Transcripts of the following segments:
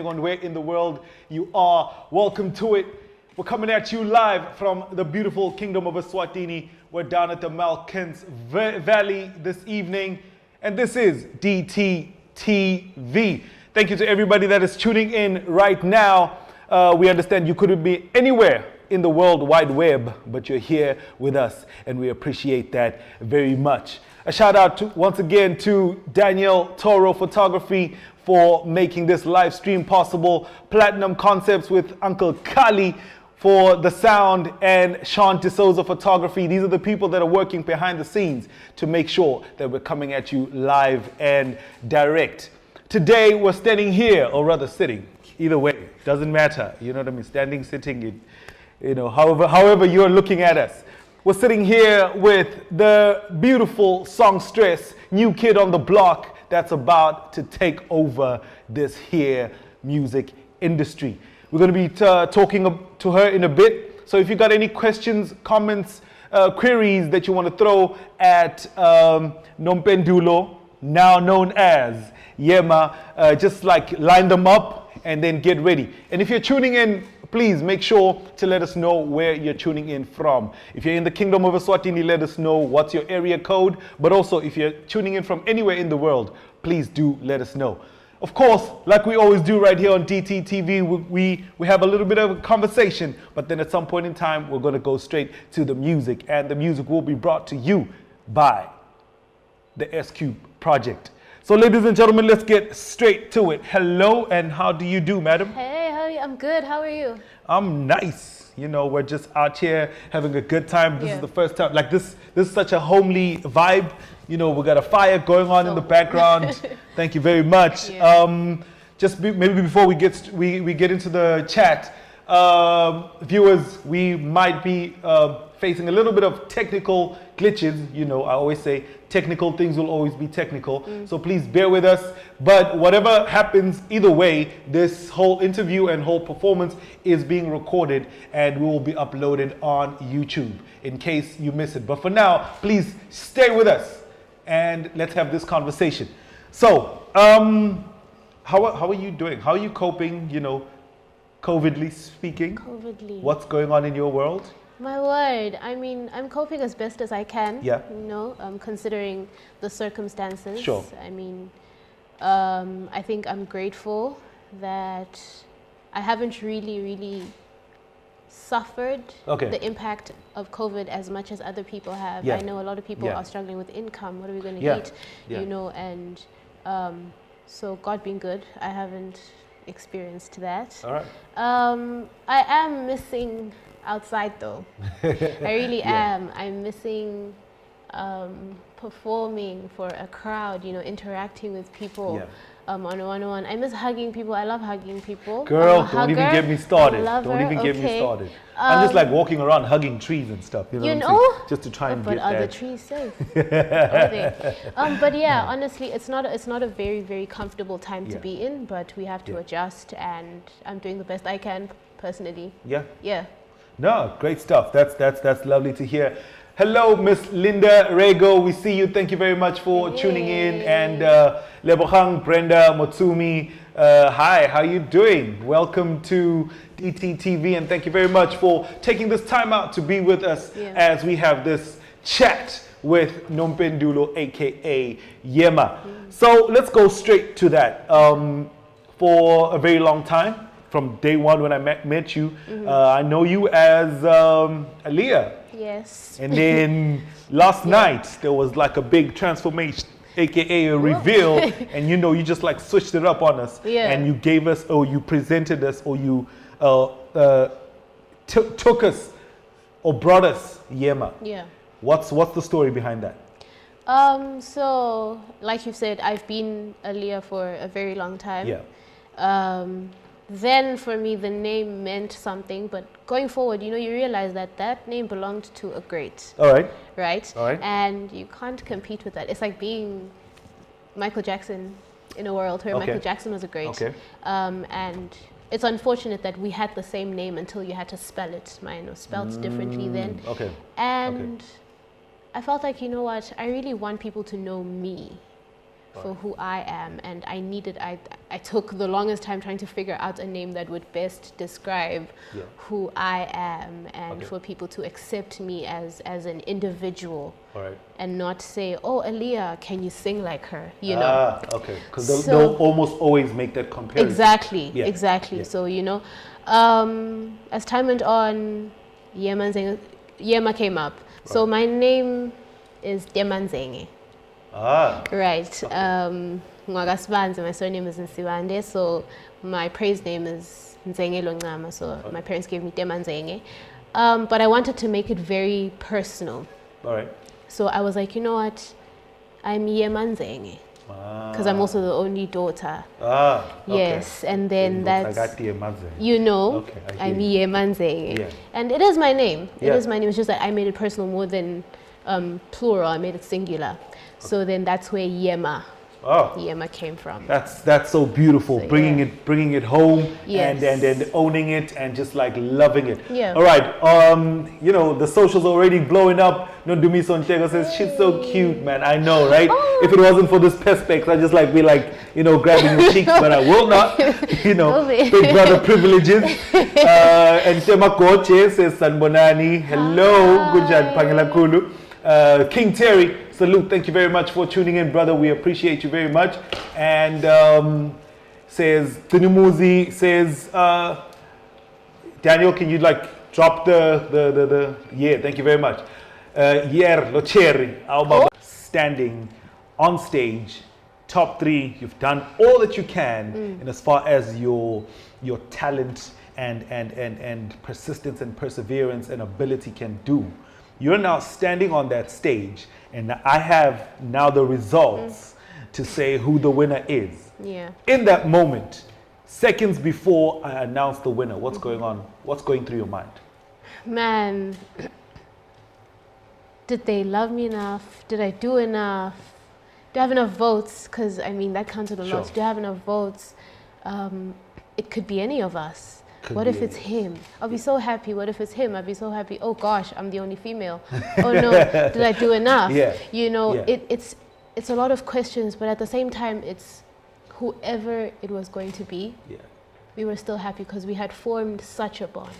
on where in the world you are. Welcome to it. We're coming at you live from the beautiful Kingdom of Eswatini. We're down at the Malkens Valley this evening, and this is DTTV. Thank you to everybody that is tuning in right now. We understand you couldn't be anywhere in the World Wide Web, but you're here with us, and we appreciate that very much. A shout out once again to Daniel Toro Photography for making this live stream possible. Platinum Concepts with Uncle Kali for the sound, and Sean DeSouza Photography. These are the people that are working behind the scenes to make sure that we're coming at you live and direct. Today we're standing here, or rather sitting. Either way, doesn't matter. You know what I mean? Standing, sitting, however you're looking at us. We're sitting here with the beautiful songstress, new kid on the block that's about to take over this here music industry. We're going to be talking to her in a bit. So if you got any questions, comments, queries that you want to throw at Nompendulo, now known as Yemaa, just like line them up and then get ready. And if you're tuning in, please make sure to let us know where you're tuning in from. If you're in the Kingdom of Eswatini, let us know what's your area code. But also, if you're tuning in from anywhere in the world, please do let us know. Of course, like we always do right here on DTTV, we have a little bit of a conversation, but then at some point in time, we're going to go straight to the music, and the music will be brought to you by the S-Cube Project. So ladies and gentlemen, let's get straight to it. Hello, and how do you do, madam? Hey, how are you? I'm good. How are you? I'm nice. You know, we're just out here having a good time. This is the first time. Like this is such a homely vibe. You know, we got a fire going on in the background. Thank you very much. Yeah. Maybe before we get into the chat, viewers, we might be facing a little bit of technical glitches. You know, I always say technical things will always be technical. So please bear with us. But whatever happens, either way, this whole interview and whole performance is being recorded and will be uploaded on YouTube in case you miss it. But for now, please stay with us and let's have this conversation. So, how are you doing? How are you coping, you know, COVIDly speaking? COVIDly. What's going on in your world? My word. I mean, I'm coping as best as I can. Yeah. You know, considering the circumstances. Sure. I mean, I think I'm grateful that I haven't really suffered the impact of COVID as much as other people have. Yeah. I know a lot of people are struggling with income. What are we going to eat? Yeah. You know, and so God being good, I haven't experienced that. All right. I am missing outside though. I really am. I'm missing performing for a crowd, you know, interacting with people on a one-on-one. I miss hugging people. I love hugging people. Girl, don't even get me started. Don't even get me started. I'm just like walking around hugging trees and stuff, you know? Just to try and get that. But are the trees safe? Are they? But yeah, honestly, it's not a very comfortable time to be in, but we have to adjust, and I'm doing the best I can personally. Yeah. No, great stuff. That's lovely to hear. Hello, Miss Linda Rego. We see you. Thank you very much for tuning in. And Lebohang, Brenda, Motsumi. Hi, how you doing? Welcome to DTTV, and thank you very much for taking this time out to be with us as we have this chat with Nompendulo, aka Yemaa. So let's go straight to that. For a very long time, from day one when I met you, I know you as Aaliyah. Yes. And then last night there was like a big transformation, aka a reveal, and you know, you just like switched it up on us, and you gave us, or you presented us, or you took us or brought us Yemaa. Yeah. What's the story behind that? So like you said, I've been Aaliyah for a very long time. Yeah. Then for me the name meant something, but going forward, you know, you realize that that name belonged to a great. All right. Right? All right. And you can't compete with that. It's like being Michael Jackson in a world where Michael Jackson was a great. Okay. And it's unfortunate that we had the same name until you had to spell it. Mine was spelled differently then. Okay. And I felt like, you know what, I really want people to know me. for who I am, and I took the longest time trying to figure out a name that would best describe who I am, and for people to accept me as an individual, and not say, oh, Aaliyah, can you sing like her, you know? Okay, because they'll almost always make that comparison. Exactly. So, you know, as time went on, Yemaa came up. So my name is Demanzenge. Right. My surname is Nsibande, so my praise name is Nzenge Loncama, so my parents gave me Demanzenge. But I wanted to make it very personal. So I was like, you know what, I'm Yemanzenge. Because I'm also the only daughter. Yes, and then that's, you know, I'm Yemanzenge. And it is my name. It is my name. It's just that I made it personal more than plural. I made it singular. So then that's where Yemaa came from. That's so beautiful. So, bringing it home and owning it and just like loving it. All right. You know, the socials already blowing up. No, Dumi Sonchego says she's so cute, man. I know, right? If it wasn't for this perspex, I'd just like be like, you know, grabbing your cheeks, but I will not. You know, big brother privileges. And Tema Koche says Sanbonani. Hello, Gujan Pangilakulu. King Terry, salute. Thank you very much for tuning in, brother. We appreciate you very much. And says Tunumuzi says Daniel, can you like drop the thank you very much. Yer Locheri, standing on stage, top 3. You've done all that you can, and as far as your talent and persistence and perseverance and ability can do. You're now standing on that stage, and I have now the results to say who the winner is. In that moment, seconds before I announce the winner, what's going on? What's going through your mind? Man, did they love me enough? Did I do enough? Do I have enough votes? Because, I mean, that counted a lot. Do I have enough votes? It could be any of us. What if it's him? I'll be so happy. What if it's him? I'll be so happy. Oh gosh, I'm the only female. Oh no, did I do enough? You know, it's a lot of questions, but at the same time, it's whoever it was going to be. We were still happy because we had formed such a bond.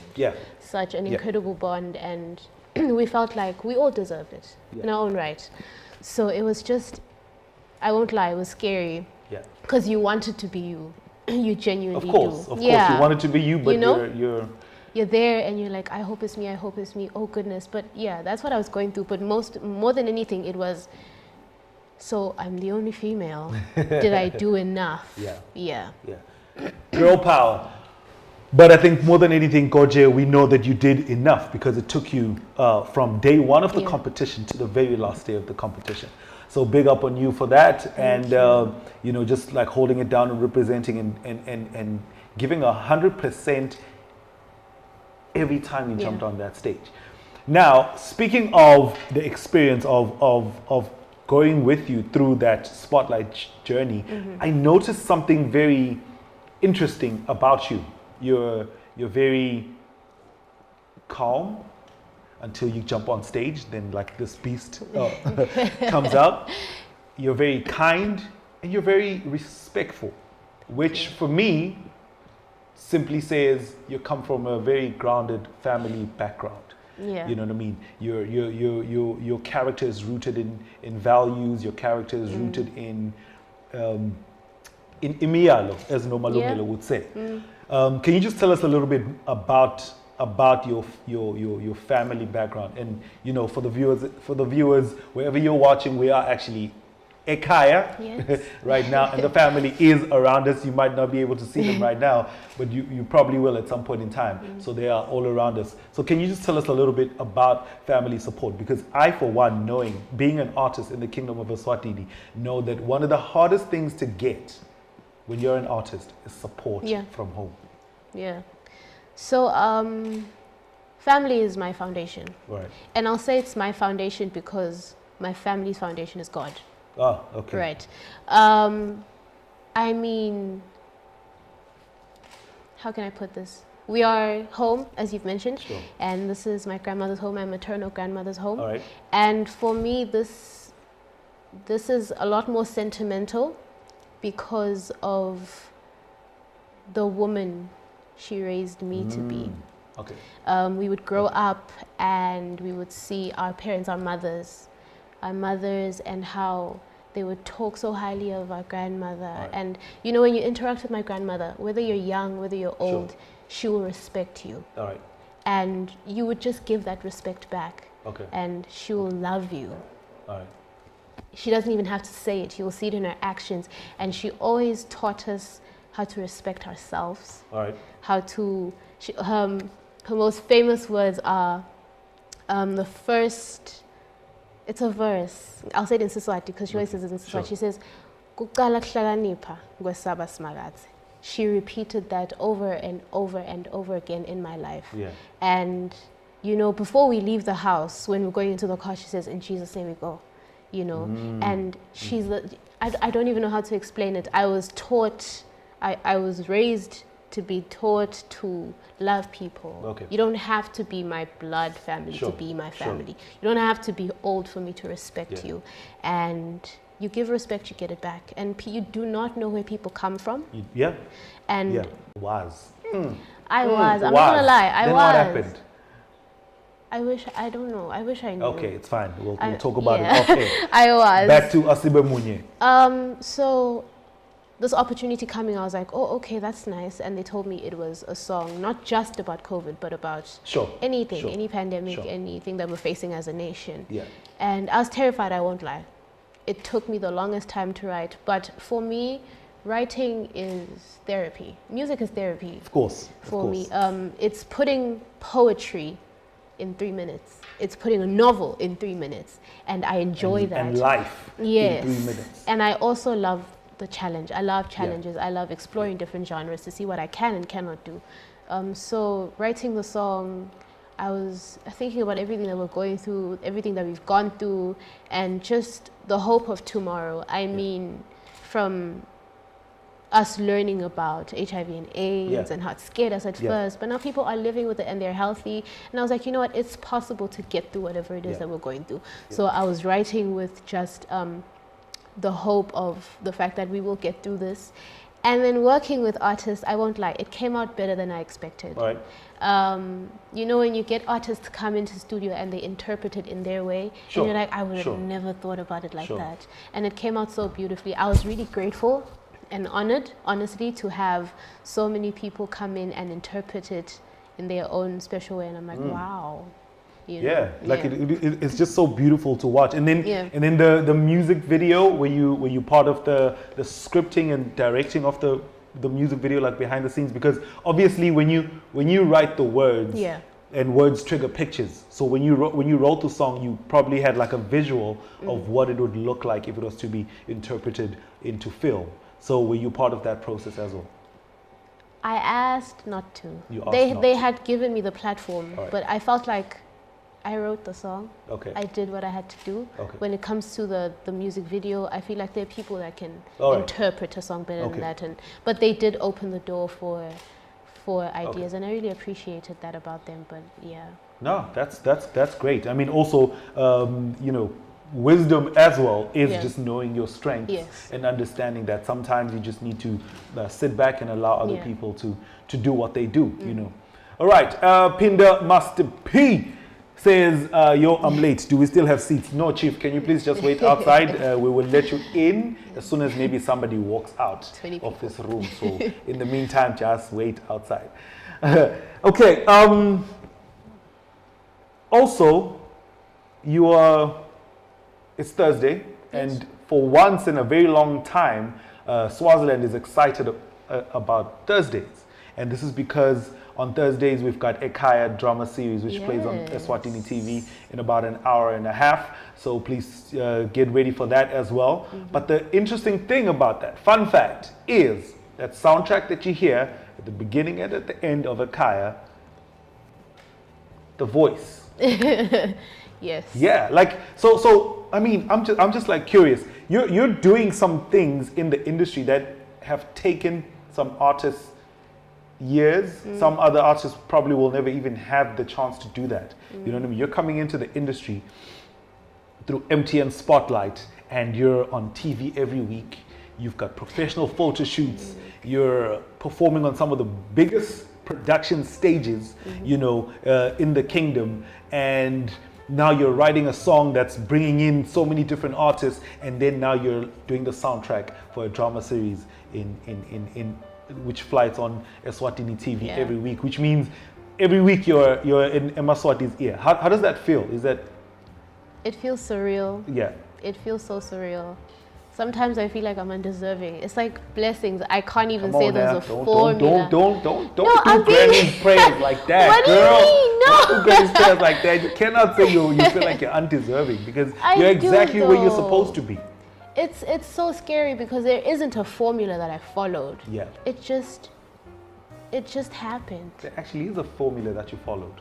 Such an incredible bond, and we felt like we all deserved it in our own right. So it was just, I won't lie, it was scary. Because you wanted to be you. You genuinely do. Of course, you want it to be you, but you know, you're there and you're like, I hope it's me, I hope it's me, oh goodness. But yeah, that's what I was going through. But more than anything, it was, so I'm the only female. Did I do enough? Girl power. But I think more than anything, Koje, we know that you did enough because it took you from day one of the competition to the very last day of the competition. So big up on you for that, and you know, just like holding it down and representing and giving 100% every time you jumped on that stage. Now, speaking of the experience of going with you through that spotlight journey, I noticed something very interesting about you. You're very calm until you jump on stage, then like this beast comes out. You're very kind and you're very respectful, which for me simply says you come from a very grounded family background. You know what I mean? Your character is rooted in values. Your character is rooted in imialo, as Nomalungelo would say. Can you just tell us a little bit about your family background? And you know, for the viewers wherever you're watching, we are actually Ekaya right now, and the family is around us. You might not be able to see them right now, but you probably will at some point in time. So they are all around us. So can you just tell us a little bit about family support? Because I, for one, being an artist in the Kingdom of Eswatini, know that one of the hardest things to get when you're an artist is support from home. So family is my foundation. And I'll say it's my foundation because my family's foundation is God. I mean, how can I put this? We are home, as you've mentioned, and this is my grandmother's home, my maternal grandmother's home. And for me, this is a lot more sentimental because of the woman she raised me to be. Okay. We would grow up and we would see our parents, our mothers, and how they would talk so highly of our grandmother. Right. And you know, when you interact with my grandmother, whether you're young, whether you're old, Sure. she will respect you. All right. And you would just give that respect back. Okay. And she will love you. All right. She doesn't even have to say it. You will see it in her actions. And she always taught us how to respect ourselves. All right. How to, her most famous words are the first, it's a verse. I'll say it in Siswati because she always says it in Siswati. Sure. She says, "Kuqala kuhlakanipha kwesaba smakazi." She repeated that over and over and over again in my life. Yeah. And, you know, before we leave the house, when we're going into the car, she says, "In Jesus' name we go." You know, and she's, I don't even know how to explain it. I was taught, I was raised to be taught to love people. Okay. You don't have to be my blood family Sure. to be my family. Sure. You don't have to be old for me to respect Yeah. you. And you give respect, you get it back. And you do not know where people come from. Yeah. And yeah. Was. I was. I'm not gonna lie. I then was. what happened? I don't know. I wish I knew. Okay, it's fine. We'll talk about it off air. I was. Back to Asibe Munye. So this opportunity coming, I was like, oh, okay, that's nice. And they told me it was a song, not just about COVID, but about anything, Sure. any pandemic, Sure. anything that we're facing as a nation. Yeah. And I was terrified, I won't lie. It took me the longest time to write. But for me, writing is therapy. Music is therapy. Of course. For me. It's putting poetry in 3 minutes. It's putting a novel in 3 minutes. And I enjoy that. And life yes. in 3 minutes. And I also love the challenge. I love challenges. Yeah. I love exploring different genres to see what I can and cannot do. So writing the song, I was thinking about everything that we're going through, everything that we've gone through, and just the hope of tomorrow. I mean, from us learning about HIV and AIDS and how it scared us at first, but now people are living with it and they're healthy. And I was like, you know what, it's possible to get through whatever it is that we're going through. So I was writing with just the hope of the fact that we will get through this. And then working with artists, I won't lie, it came out better than I expected. Right. You know, when you get artists to come into the studio and they interpret it in their way, and you're like, I would have never thought about it like that. And it came out so beautifully. I was really grateful and honored, honestly, to have so many people come in and interpret it in their own special way. And I'm like, wow. You know? It's just so beautiful to watch. And then and then the music video, were you part of the scripting and directing of the music video, like behind the scenes? Because obviously when you write the words and words trigger pictures, so when you wrote the song, you probably had like a visual of what it would look like if it was to be interpreted into film. So were you part of that process as well? I asked not to. You asked they had given me the platform, but I felt like I wrote the song. Okay. I did what I had to do. Okay. When it comes to the music video, I feel like there are people that can interpret a song better than that. But they did open the door for ideas, and I really appreciated that about them. But yeah. No, that's great. I mean, also, you know, wisdom as well is just knowing your strengths and understanding that sometimes you just need to sit back and allow other people to do what they do. You know. All right. Pinda Master P says, yo, I'm late. Do we still have seats? No, Chief. Can you please just wait outside? We will let you in as soon as maybe somebody walks out of this room. So in the meantime, just wait outside. Okay. Also, it's Thursday, and for once in a very long time, Swaziland is excited about Thursdays. And this is because on Thursdays, we've got Ekaya drama series, which plays on Eswatini TV in about an hour and a half. So please get ready for that as well. But the interesting thing about that, fun fact, is that soundtrack that you hear at the beginning and at the end of Ekaya, the voice. Yes. Yeah, like so. I mean, I'm just like curious. You're doing some things in the industry that have taken some artists years. Some other artists probably will never even have the chance to do that. You know what I mean? You're coming into the industry through MTN Spotlight and you're on TV every week. You've got professional photo shoots. You're performing on some of the biggest production stages, you know, in the kingdom. And now you're writing a song that's bringing in so many different artists. And then now you're doing the soundtrack for a drama series in which flies on Eswatini TV every week, which means every week you're in Emaswati's ear. How does that feel? Is that? It feels surreal. Yeah. It feels so surreal. Sometimes I feel like I'm undeserving. It's like blessings. I can't even say there's a formula. Don't do Granny's prayers like that, what girl. Do you mean? No. Don't do Granny's prayers like that. You cannot say you feel like you're undeserving because you're exactly where you're supposed to be. It's so scary because there isn't a formula that I followed. Yeah. It just happened. There actually is a formula that you followed.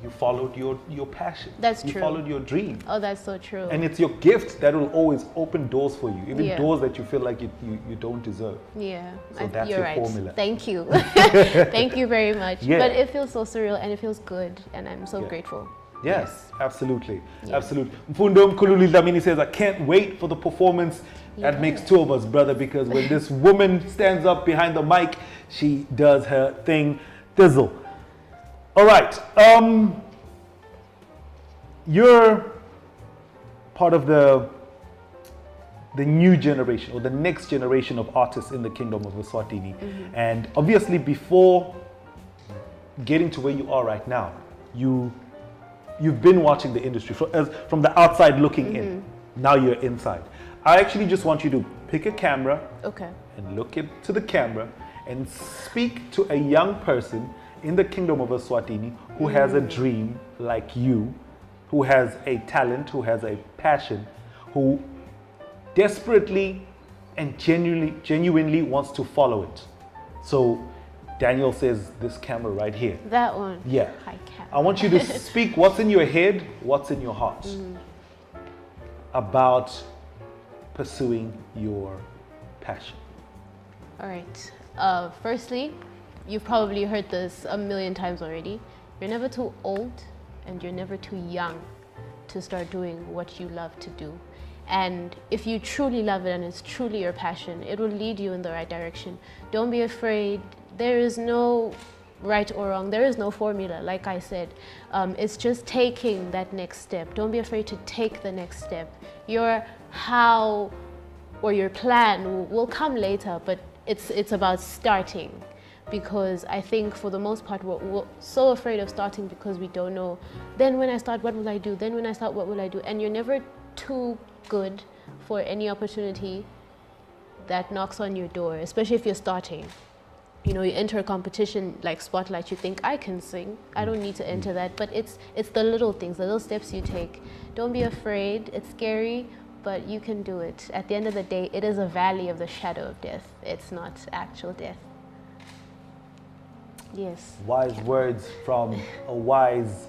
You followed your passion. That's true. You followed your dream. Oh, that's so true. And it's your gift that will always open doors for you, even doors that you feel like you don't deserve. Yeah, so that's you're your right. formula. Thank you. Thank you very much. Yeah. But it feels so surreal and it feels good and I'm so grateful. Yes, absolutely. Yeah. Absolutely. Mfundo Mkhululi Dlamini says, I can't wait for the performance. That makes two of us, brother, because when this woman stands up behind the mic, she does her thing. Thizzle. All right. You're part of the new generation or the next generation of artists in the Kingdom of Eswatini. And obviously before getting to where you are right now, you've been watching the industry from the outside looking in. Now you're inside. I actually just want you to pick a camera and look into the camera and speak to a young person in the Kingdom of Eswatini who has a dream like you, who has a talent, who has a passion, who desperately and genuinely wants to follow it. So Daniel says this camera right here. That one. Yeah. Hi, camera. I want you to speak what's in your head, what's in your heart about pursuing your passion. All right. Firstly, you've probably heard this a million times already. You're never too old and you're never too young to start doing what you love to do. And if you truly love it and it's truly your passion, it will lead you in the right direction. Don't be afraid. There is no right or wrong. There is no formula, like I said. It's just taking that next step. Don't be afraid to take the next step. Your how or your plan will come later, but it's about starting. Because I think for the most part, we're so afraid of starting because we don't know, then when I start, what will I do? Then when I start, what will I do? And you're never too good for any opportunity that knocks on your door, especially if you're starting. You know, you enter a competition like Spotlight, you think, I can sing, I don't need to enter that. But it's the little things, the little steps you take. Don't be afraid, it's scary, but you can do it. At the end of the day, it is a valley of the shadow of death. It's not actual death. Yes. Wise words from a wise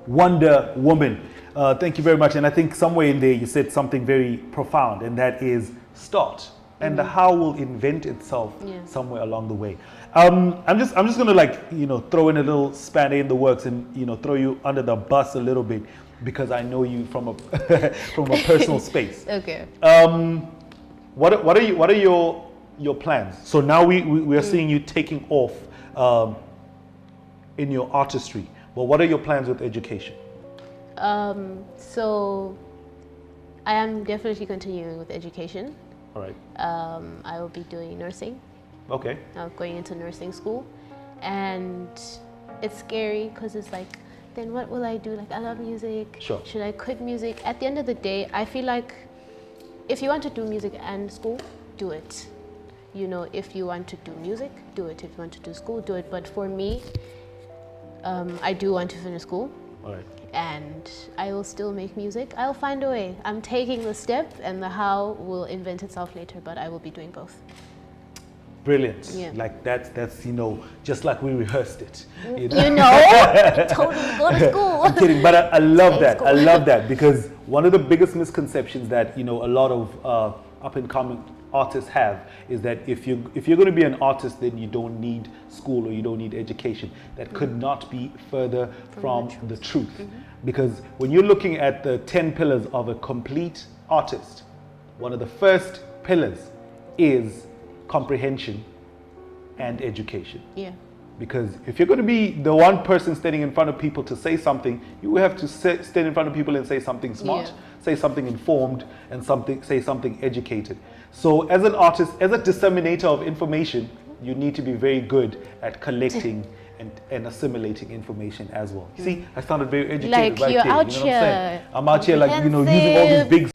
Wonder Woman. Thank you very much. And I think somewhere in there you said something very profound, and that is start. And the how will invent itself somewhere along the way. I'm just gonna throw in a little spanner in the works and throw you under the bus a little bit because I know you from a from a personal space. Okay. What are your plans? So now we are seeing you taking off in your artistry. But what are your plans with education? So I am definitely continuing with education. All right. I will be doing nursing. Okay. I'm going into nursing school. And it's scary because it's like, then what will I do? Like, I love music. Sure. Should I quit music? At the end of the day, I feel like if you want to do music and school, do it. You know, if you want to do music, do it. If you want to do school, do it. But for me, I do want to finish school. All right. And I will still make music. I'll find a way. I'm taking the step and the how will invent itself later, but I will be doing both. Brilliant. Yeah. Like that's just like we rehearsed it. You know, totally go to school. I'm kidding, but I love that. I love that because one of the biggest misconceptions that a lot of up and coming artists have is that if you're going to be an artist, then you don't need school or you don't need education. That could not be further from the truth. Mm-hmm. Because when you're looking at the 10 pillars of a complete artist, one of the first pillars is comprehension and education. Yeah. Because if you're going to be the one person standing in front of people to say something, you have to stand in front of people and say something smart, say something informed, and say something educated. So as an artist, as a disseminator of information, you need to be very good at collecting and assimilating information as well. You see, I sounded very educated like right you're there. out You know what I'm saying? here. I'm out here like, using all these big...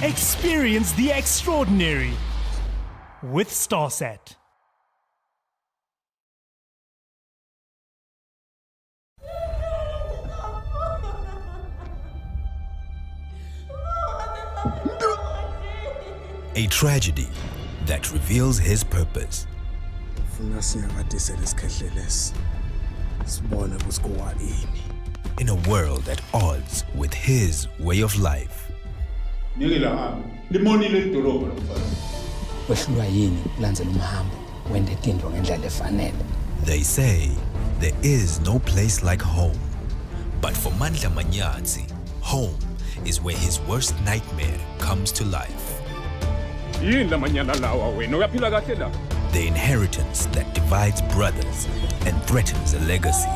Experience the extraordinary with StarSat. A tragedy that reveals his purpose. In a world at odds with his way of life. They say there is no place like home. But for Mandla Manyadzi, home is where his worst nightmare comes to life. The inheritance that divides brothers and threatens a legacy.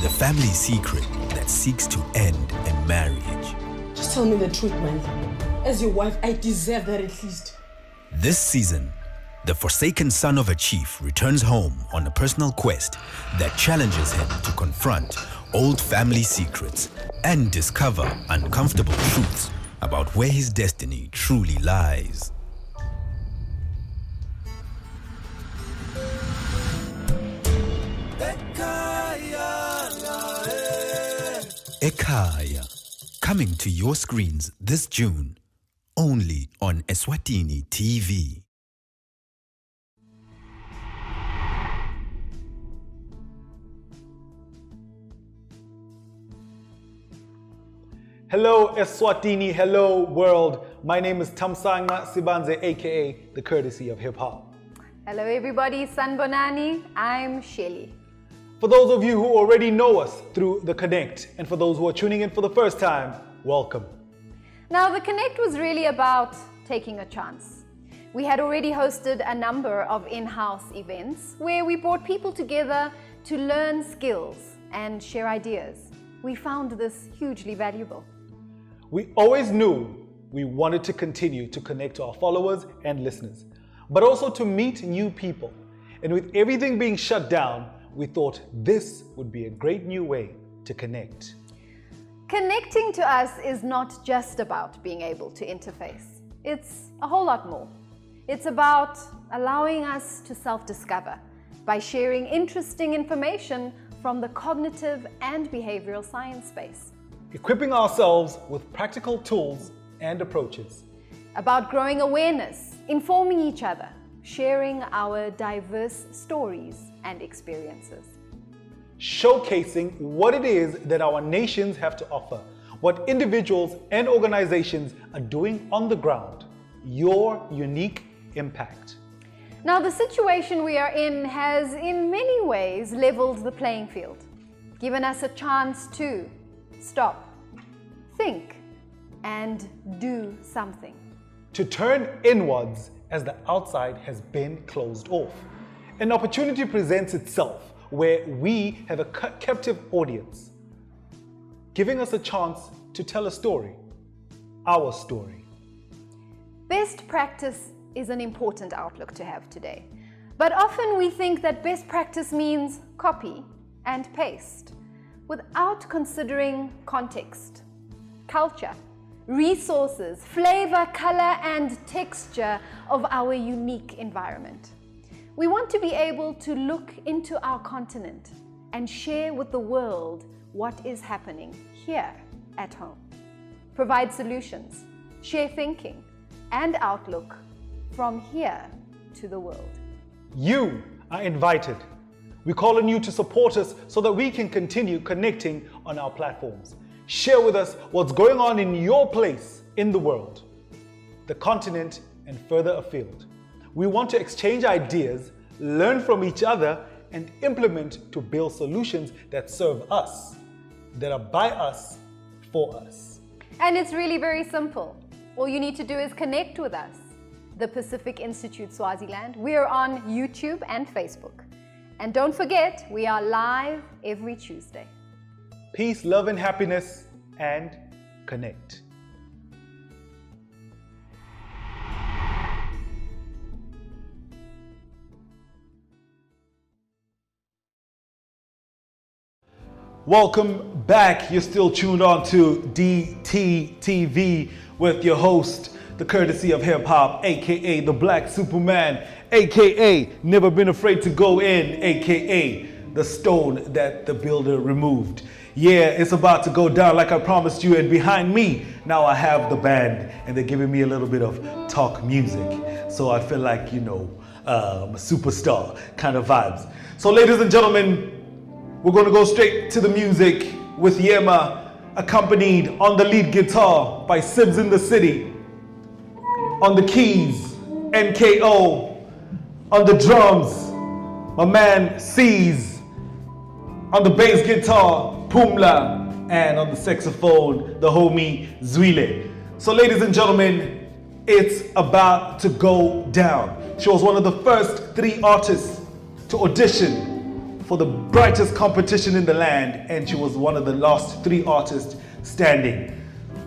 The family secret that seeks to end a marriage. Just tell me the truth, man. As your wife, I deserve that at least. This season, the forsaken son of a chief returns home on a personal quest that challenges him to confront old family secrets and discover uncomfortable truths about where his destiny truly lies. Ekaya, coming to your screens this June, only on Eswatini TV. Hello Eswatini, hello world. My name is Tamsanga Sibanze, aka the KrTC of HipHop. Hello everybody, Sanbonani. I'm Shelly. For those of you who already know us through The Connect, and for those who are tuning in for the first time, welcome. Now, The Connect was really about taking a chance. We had already hosted a number of in-house events where we brought people together to learn skills and share ideas. We found this hugely valuable. We always knew we wanted to continue to connect to our followers and listeners, but also to meet new people. And with everything being shut down, we thought this would be a great new way to connect. Connecting to us is not just about being able to interface. It's a whole lot more. It's about allowing us to self-discover by sharing interesting information from the cognitive and behavioral science space. Equipping ourselves with practical tools and approaches. About growing awareness, informing each other, sharing our diverse stories and experiences. Showcasing what it is that our nations have to offer, what individuals and organizations are doing on the ground, your unique impact. Now, the situation we are in has in many ways leveled the playing field, given us a chance to stop, think, and do something. To turn inwards as the outside has been closed off. An opportunity presents itself where we have a captive audience, giving us a chance to tell a story, our story. Best practice is an important outlook to have today, but often we think that best practice means copy and paste without considering context, culture, resources, flavor, color, and texture of our unique environment. We want to be able to look into our continent and share with the world what is happening here at home. Provide solutions, share thinking, and outlook from here to the world. You are invited. We call on you to support us so that we can continue connecting on our platforms. Share with us what's going on in your place in the world, the continent, and further afield. We want to exchange ideas, learn from each other, and implement to build solutions that serve us, that are by us, for us. And it's really very simple. All you need to do is connect with us, the Pacific Institute Swaziland. We are on YouTube and Facebook. And don't forget, we are live every Tuesday. Peace, love, and happiness, and connect. Welcome back. You're still tuned on to DTTV with your host, the KrTC of HipHop, aka the Black Superman, aka Never Been Afraid to Go In, aka the stone that the builder removed. Yeah, it's about to go down like I promised you, and behind me now I have the band, and they're giving me a little bit of talk music, so I feel like, you know, a superstar kind of vibes. So ladies and gentlemen, we're going to go straight to the music with Yemaa, accompanied on the lead guitar by Sibs in the City, on the keys, NKO, on the drums, my man C's, on the bass guitar, Pumla, and on the saxophone, the homie Zwile. So ladies and gentlemen, it's about to go down. She was one of the first 3 artists to audition for the brightest competition in the land, and she was one of the last 3 artists standing.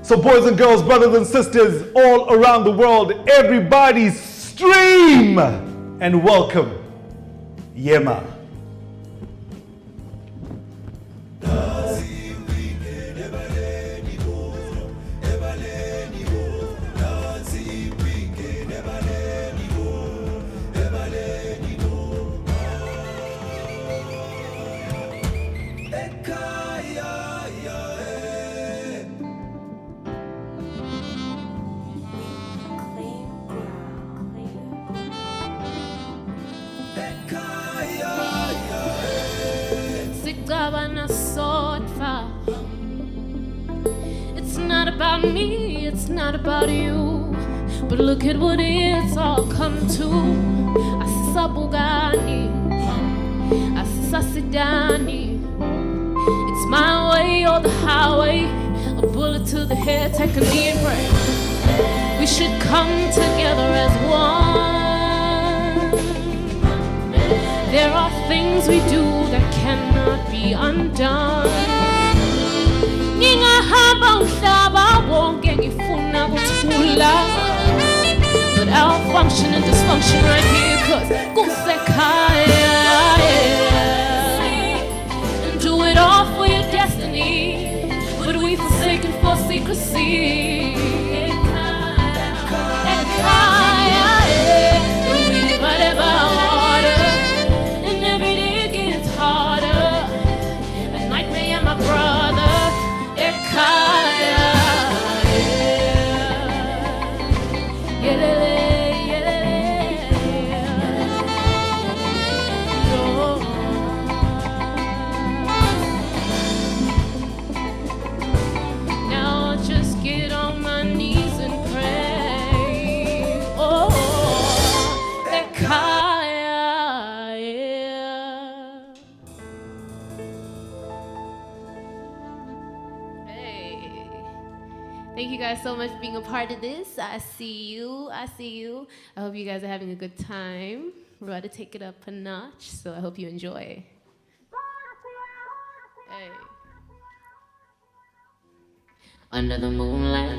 So boys and girls, brothers and sisters all around the world, everybody stream and welcome Yemaa. It's not about me, it's not about you, but look at what it's all come to. Asisa Bugani, Asisa Sidani. It's my way or the highway, a bullet to the head, take a knee and pray. We should come together as one. There are things we do that cannot be undone. But our function and dysfunction right here, cause and do it all for your destiny, but we forsaken for secrecy. And every day it gets harder. At night me and my brother, now I'll just get on my knees and pray. Oh, thank you guys so much for being a part of this. I see you. I hope you guys are having a good time. We're about to take it up a notch, so I hope you enjoy. Hey. Under the moonlight,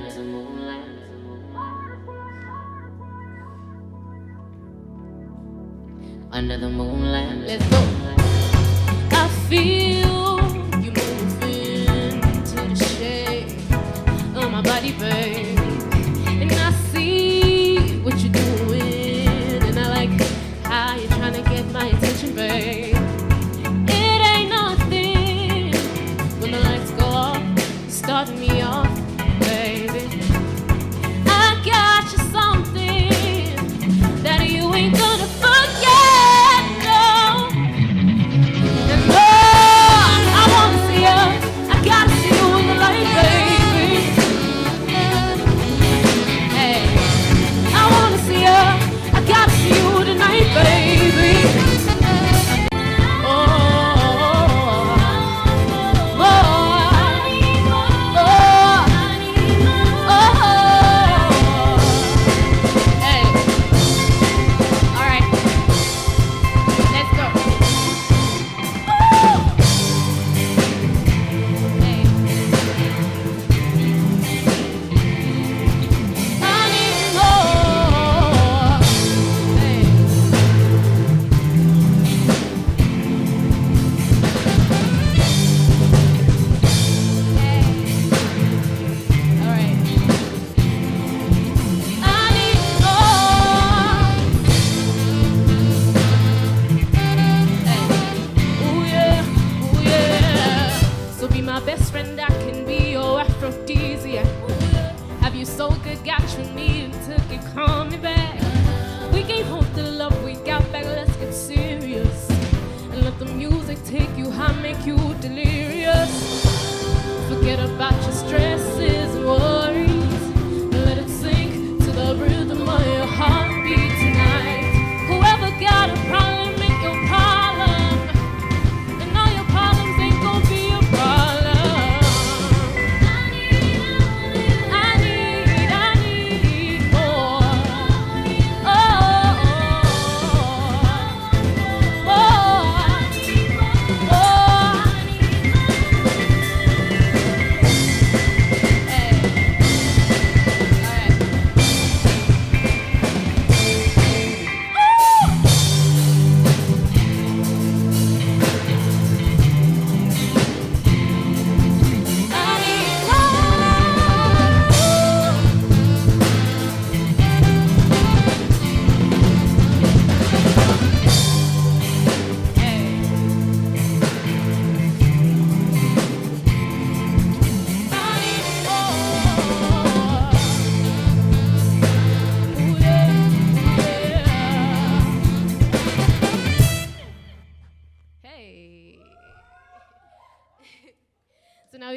under the moonlight, let's go. I feel you moving to the shade of my body, babe, and I see what you're doing, and I like how you're trying to get my attention, babe. It ain't nothing when the lights go off, starting me off, baby. I got you something that you ain't gonna forget, no. And oh, I wanna see you, I gotta see you in the light, baby. Hey, I wanna see you, I gotta see you.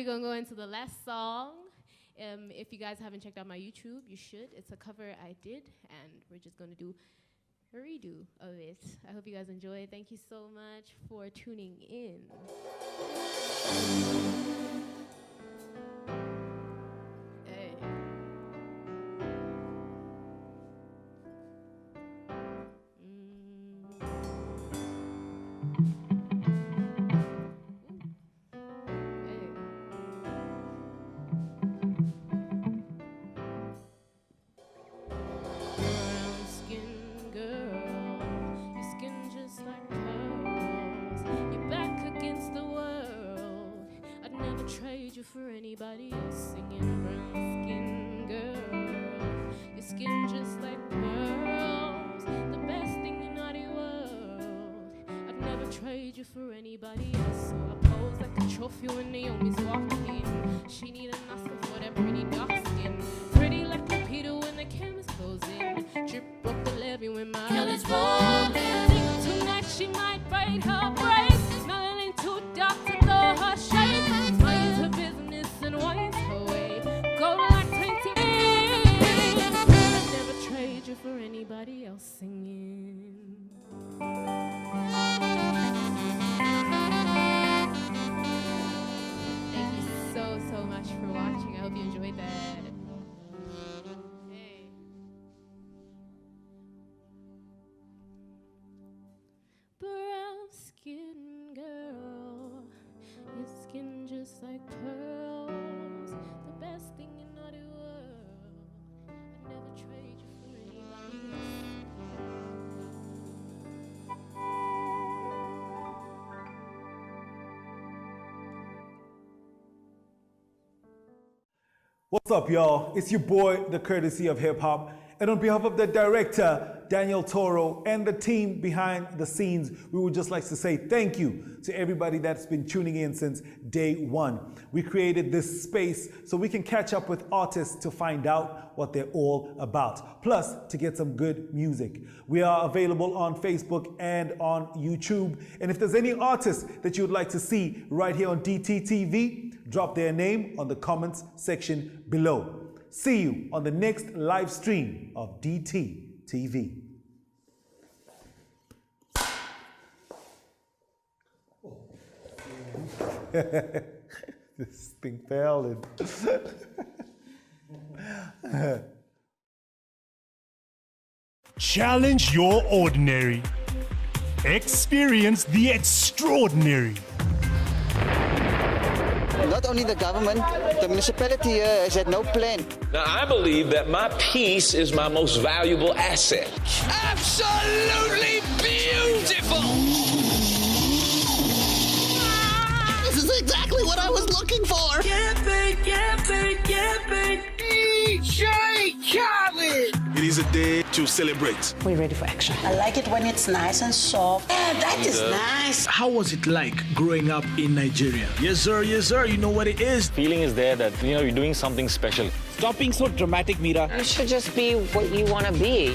gonna go into the last song. If you guys haven't checked out my YouTube, you should. It's a cover I did, and we're just gonna do a redo of it. I hope you guys enjoy it. Thank you so much for tuning in. Hey. You for anybody else, singing brown skin girl. Your skin just like pearls, the best thing in all the world. I'd never trade you for anybody else. So I pose like a trophy when Naomi's walking in. She need an Oscar for that pretty dark skin. Pretty like Peter when the camera's closing. Drip broke the levee when my girl is rolling. Tonight she might break her brain. Smelling ain't too dark to throw her shade. For anybody else singing. Thank you so much for watching. I hope you enjoyed that. Hey. Brown skin girl, your skin just like pearls, the best thing in all the world. I'd never trade you. What's up, y'all? It's your boy, the KrTC of HipHop. And on behalf of the director, Daniel Toro, and the team behind the scenes, we would just like to say thank you to everybody that's been tuning in since day one. We created this space so we can catch up with artists to find out what they're all about, plus to get some good music. We are available on Facebook and on YouTube. And if there's any artists that you would like to see right here on DTTV, drop their name on the comments section below. See you on the next live stream of DTTV. This thing fell in. Challenge your ordinary. Experience the extraordinary. Not only the government, the municipality here has had no plan. Now, I believe that my peace is my most valuable asset. Absolutely beautiful! This is exactly what I was looking for! DJ Khaled! It is a day to celebrate. We're ready for action. I like it when it's nice and soft. Yeah, that is nice. How was it like growing up in Nigeria? Yes, sir, you know what it is. Feeling is there that, you're doing something special. Stop being so dramatic, Mira. You should just be what you want to be.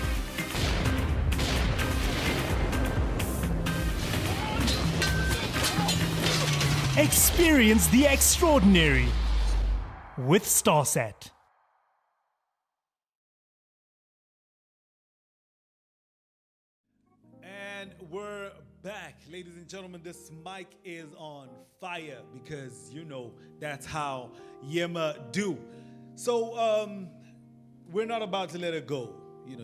Experience the extraordinary with StarSat. And we're back. Ladies and gentlemen, this mic is on fire because, that's how Yemaa do. So, we're not about to let her go.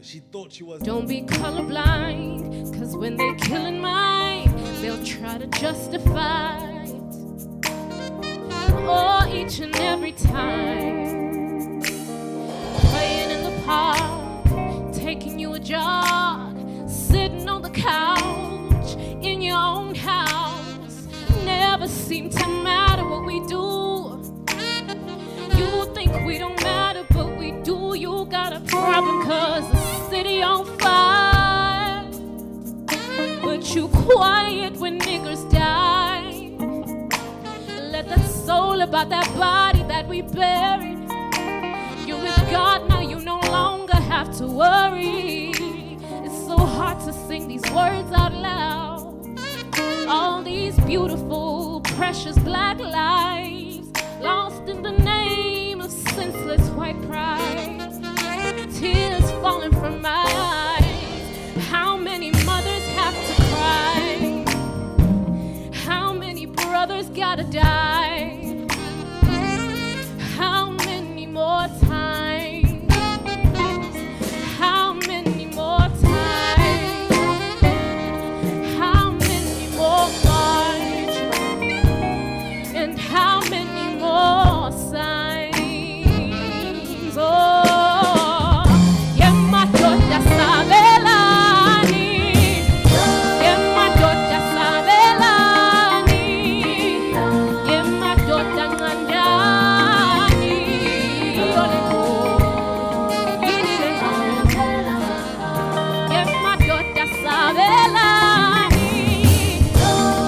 She thought she was... Don't be colorblind, because when they're killing mine, they'll try to justify it. Oh, each and every time. Playing in the park, taking you a jog, sitting on the couch, in your own house. Never seem to matter what we do. You think we don't matter, but we do. You got a problem, cause the city on fire. But you quiet when niggas die. Let that soul about that body that we buried. You're with God now, you no longer have to worry. It's so hard to sing these words out loud. All these beautiful, precious black lives lost in the name of senseless white pride. Tears falling from my eyes. How many mothers have to cry? How many brothers gotta die? How many more times? How many more times? How many more march? And how many more signs? Oh, Yema Tota Sabelani, Yema Tota Sabelani, Yema Tota Ngandani, Oleko, Yinileko, Yema Tota Sabelani,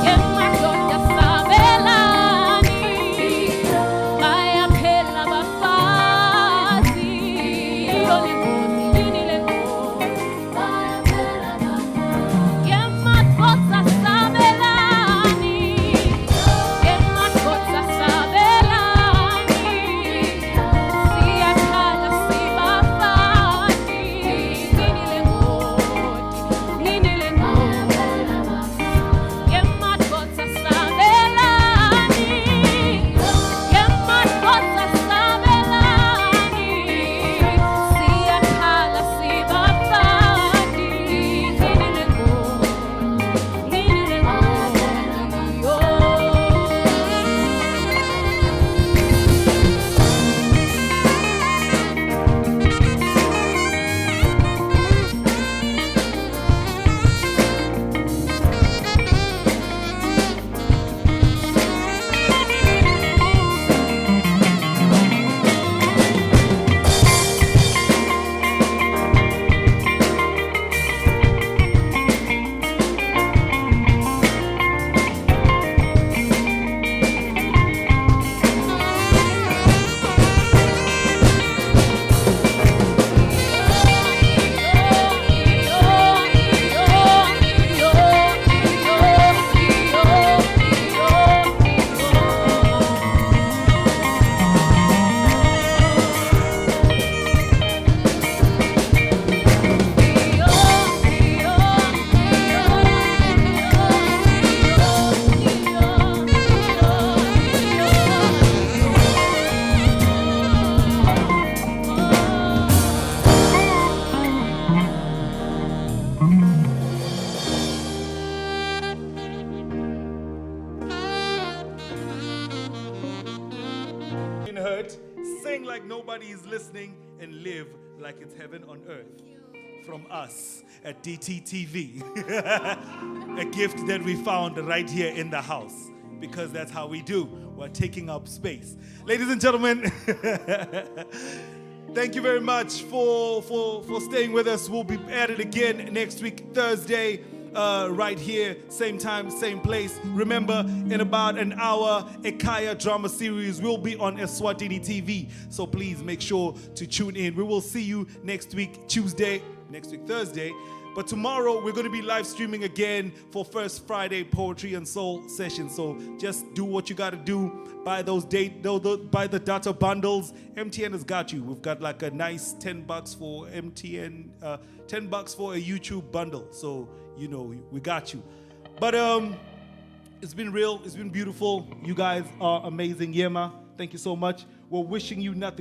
Yema Tota Sabelani, Maya Pela Bafazi, Oleko, Yinileko, Maya Pela Bafazi, Yema Tota Sabelani, Yema Tota Sabelani, Sia Kala Siba Fati, Ninileko, Ninileko, Yema Tota Sabelani, Yema Tota Sabelani, Sia Kala Siba Fati, Ninileko, Ninileko, yo. Been heard, sing like nobody is listening, and live like it's heaven on earth. From us at DTTV. A gift that we found right here in the house, because that's how we do. We're taking up space. Ladies and gentlemen, thank you very much for staying with us. We'll be at it again next week, Thursday. Right here, same time, same place. Remember, in about an hour, Ekaya drama series will be on Eswatini TV. So please make sure to tune in. We will see you next week, Thursday. But tomorrow, we're going to be live streaming again for First Friday Poetry and Soul session. So just do what you got to do. Buy those buy the data bundles. MTN has got you. We've got like a nice $10 for MTN, $10 for a YouTube bundle. So, you know, we got you. But it's been real. It's been beautiful. You guys are amazing. Yemaa, thank you so much. We're wishing you nothing